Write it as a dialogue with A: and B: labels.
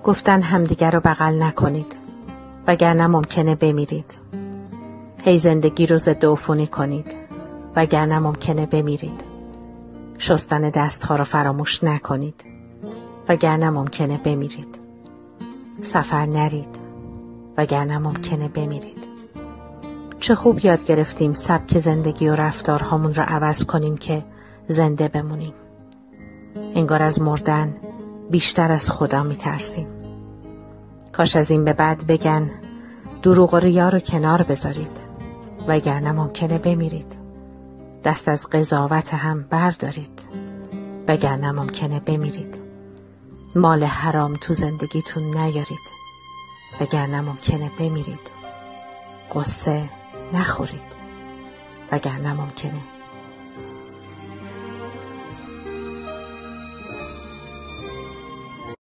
A: گفتن همدیگر رو بغل نکنید وگرنه ممکنه بمیرید. هی زندگی رو ضد عفونی کنید وگرنه ممکنه بمیرید. شستن دستها رو فراموش نکنید وگرنه ممکنه بمیرید. سفر نرید وگرنه ممکنه بمیرید. چه خوب یاد گرفتیم سبک زندگی و رفتارهامون رو عوض کنیم که زنده بمونیم. انگار از مردن بیشتر از خدا میترسیم. کاش از این به بعد بگن دروغ و ریا رو کنار بذارید وگرنه ممکنه بمیرید. دست از قضاوت هم بردارید وگرنه ممکنه بمیرید. مال حرام تو زندگیتون نیارید وگرنه ممکنه بمیرید. قصه نخورید وگرنه ممکنه